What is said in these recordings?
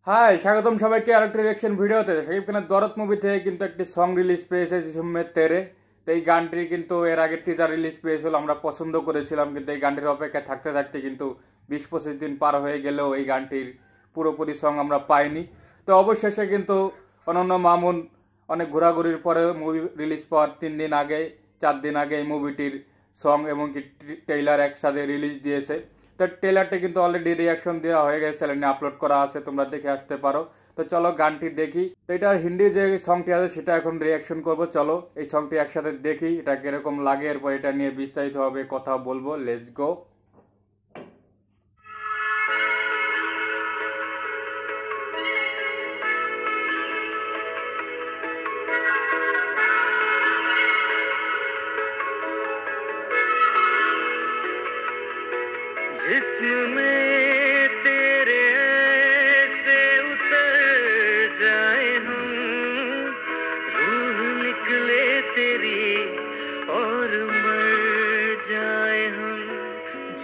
High, স্বাগতম সবাইকে আরেকটি রিঅ্যাকশন ভিডিওতে। শাকিব খানের দরদ মুভি থেকে কিন্তু একটি সং রিলিজ পেয়েছে জিসিম তেরে। তো এই গানটি কিন্তু এর আগে টিজার রিলিজ পেয়েছিল, আমরা পছন্দ করেছিলাম, কিন্তু এই গানটির অপেক্ষায় থাকতে থাকতে কিন্তু 20-25 দিন পার হয়ে গেলেও এই গানটির পুরোপুরি সং আমরা পাইনি। তো অবশেষে কিন্তু অনন্য মামুন অনেক ঘোরাঘুরির পরে মুভি রিলিজ পাওয়ার 3 দিন আগে 4 দিন আগে এই মুভিটির সং এবং কি ট্রেইলার একসাথে রিলিজ দিয়েছে। তো ট্রেলারটা কিন্তু অলরেডি রিয়াকশন দেওয়া হয়ে গেছে, চ্যানেলে আপলোড করা আছে, তোমরা দেখে আসতে পারো। তো চলো গানটি দেখি। তো এটার হিন্দি যে সংটি আছে সেটা এখন রিয়াকশন করব। চলো এই সংটি একসাথে দেখি, এটা কিরকম লাগে, এরপর এটা নিয়ে বিস্তারিতভাবে কথা বলবো। Let's go. जिस्म में तेरे ऐसे उतर जाए हम, रूह निकले तेरी और मर जाए हम।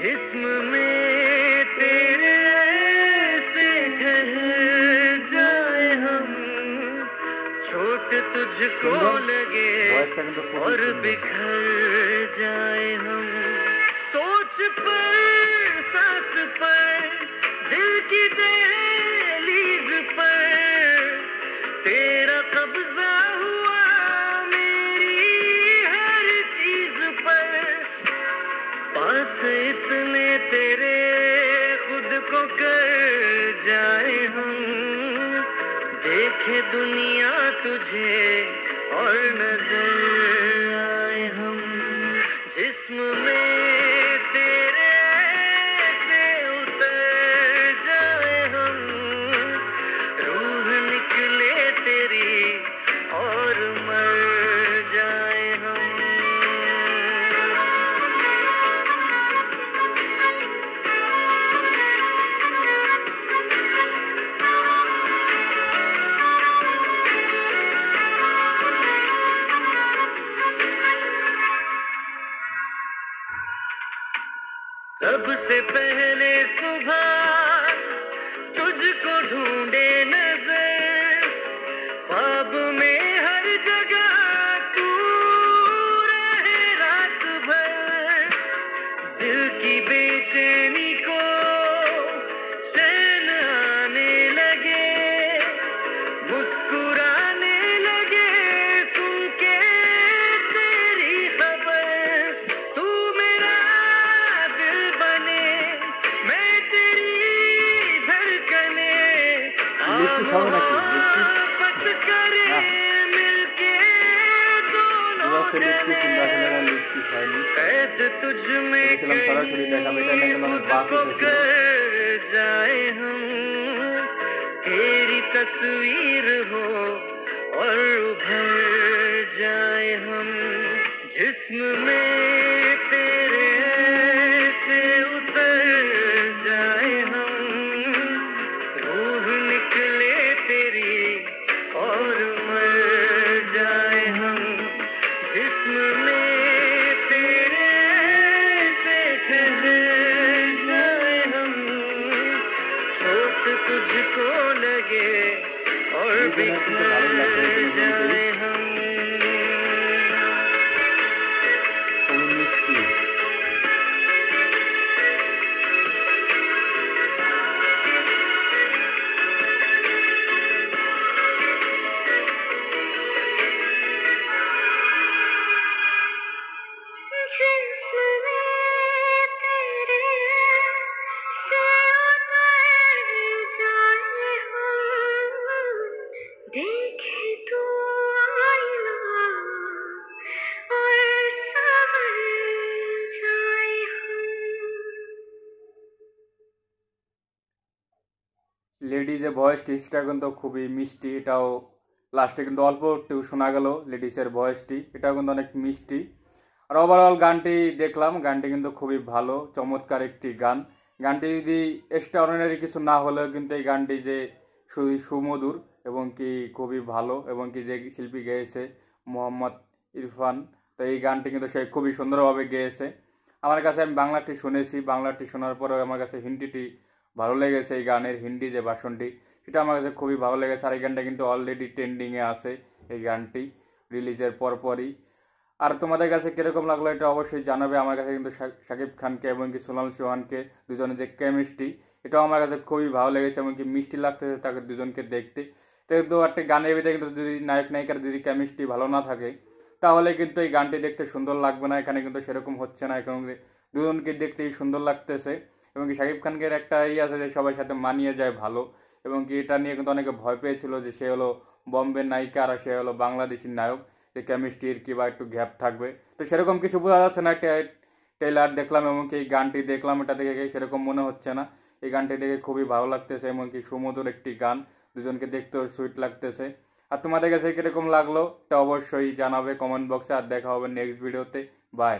जिस्म में तेरे ऐसे ठहर जाए हम, चोट तुझको लगे और बिखर जाए हम। सोच पर सांस पर दिल की दहलीज पर तेरा कब्जा हुआ मेरी हर चीज पर। पास इतने तेरे खुद को कर जाए हम, देखे दुनिया तुझे और नजर आए हम। जिस्म में सबसे पहले सुबह तुझको ढूंढे नजर, ख्वाब में हर जगह तू रहे रात भर। दिल की बेचैनी को चैन आने लगे, मुस्कुराने लगे सुन के तेरी खबर। तू मेरा दिल बने, मैं तेरी धड़कने, मोहब्बत करे मिलके दोनों जने। कैद तुझ में कहीं खुद को कर जाए हम, तेरी तस्वीर हो और उभर जाए हम। जिस्म में तेरे ऐसे उतर जाए हम, रूह निकले तेरी और मर जाए हम। जिस्म में तेरे ऐसे ठहर जाए हम, चोट तुझको लगे और बिखर जाए हम। जिस्म में तेरे से उतर जाए हम, देखे तू आईना और संवर जाए हम। লেডিজের ভয়েসটি সেটা কিন্তু খুবই মিষ্টি, এটাও লাস্টে কিন্তু অল্প একটু শোনা গেল লেডিসের ভয়েসটি, এটাও কিন্তু অনেক মিষ্টি। আর ওভারঅল গানটি দেখলাম, গানটি কিন্তু খুবই ভালো, চমৎকার একটি গান। গানটি যদি এক্সট্রা অর্ডিনারি কিছু না হলেও কিন্তু এই গানটি যে সুমধুর এবং কি খুবই ভালো, এবং কি যে শিল্পী গেয়েছে মোহাম্মদ ইরফান, তো এই গানটি কিন্তু সে খুবই সুন্দরভাবে গেয়েছে। আমার কাছে, আমি বাংলাটি শুনেছি, বাংলাটি শোনার পরেও আমার কাছে হিন্দিটি ভালো লেগেছে। এই গানের হিন্দি যে ভার্সনটি সেটা আমার কাছে খুবই ভালো লেগেছে। আর এই গানটা কিন্তু অলরেডি ট্রেন্ডিংয়ে আছে এই গানটি রিলিজের পরপরই। আর তোমাদের কাছে কিরকম লাগলো এটা অবশ্যই জানাবে। আমার কাছে কিন্তু শাকিব খানকে এবং কি সোনাল চৌহানকে দুজনের যে কেমিস্ট্রি, এটাও আমার কাছে খুবই ভালো লেগেছে এবং কি মিষ্টি লাগতেছে তাকে দুজনকে দেখতে। এটা কিন্তু একটা গানের ভিতরে কিন্তু যদি নায়ক নায়িকার যদি কেমিস্ট্রি ভালো না থাকে তাহলে কিন্তু এই গানটি দেখতে সুন্দর লাগবে না। এখানে কিন্তু সেরকম হচ্ছে না, এখন দুজনকে দেখতেই সুন্দর লাগতেছে এবং কি শাকিব খানকে একটা আছে যে সবার সাথে মানিয়ে যায় ভালো, এবং কি এটা নিয়ে কিন্তু অনেকে ভয় পেয়েছিল যে সে হলো বম্বের নায়িকা আর সে হলো বাংলাদেশি নায়ক, যে কেমিস্ট্রির কিংবা একটু গ্যাপ থাকবে। তো সেরকম কিছু বোঝা যাচ্ছে না। ট্রেলার দেখলাম এবং কি এই গানটি দেখলাম, এটা দেখে সেরকম মনে হচ্ছে না। এই গানটি দেখে খুবই ভালো লাগতেছে এবং কি সুমধুর একটি গান, দুজনকে দেখতেও সুইট লাগতেছে। আর তোমাদের কাছে কিরকম লাগলো এটা অবশ্যই জানাবে কমেন্ট বক্সে। আর দেখা হবে নেক্সট ভিডিওতে। বাই।